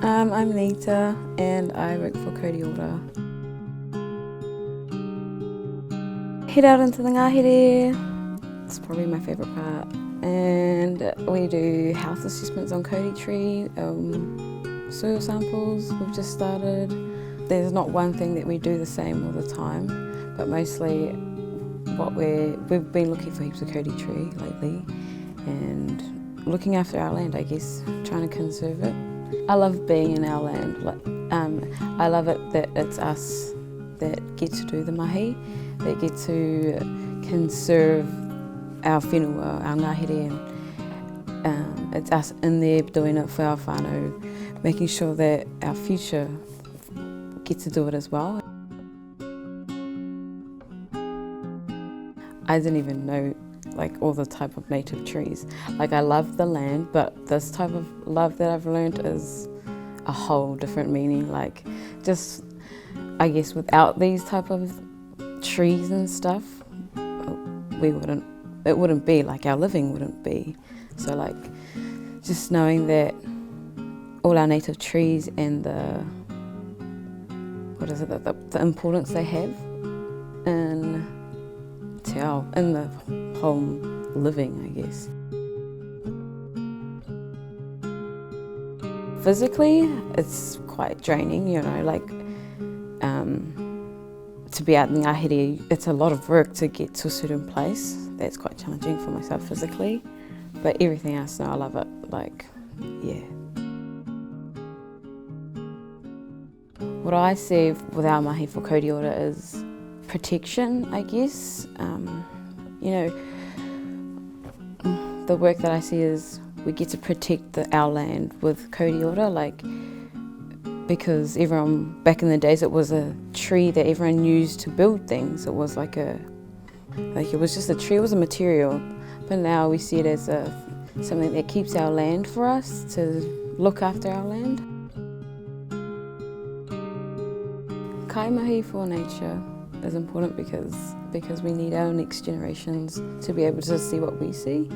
I'm Nita and I work for Kauri Ora. Head out into the ngāhere, it's probably my favourite part. And we do health assessments on Kurī tree, soil samples we've just started. There's not one thing that we do the same all the time, but mostly we've been looking for heaps of Kurī tree lately and looking after our land, I guess, trying to conserve it. I love being in our land. I love it that it's us that get to do the mahi, that get to conserve our whenua, our ngāhere, and it's us in there doing it for our whānau, making sure that our future gets to do it as well. I didn't even know all the type of native trees. I love the land, but this type of love that I've learned is a whole different meaning. Just, I guess, without these type of trees and stuff, it wouldn't be, our living wouldn't be. So just knowing that all our native trees and the importance they have in the whole living, I guess. Physically, it's quite draining, to be out in ngāhere, it's a lot of work to get to a certain place. That's quite challenging for myself physically, but everything else, I love it, yeah. What I see with our mahi for Kauri Ora is protection, I guess. The work that I see is we get to protect our land with Kauri Ora, because everyone, back in the days, it was a tree that everyone used to build things. It was it was just a tree, it was a material. But now we see it as something that keeps our land for us, to look after our land. Kaimahi for nature is important because we need our next generations to be able to see what we see.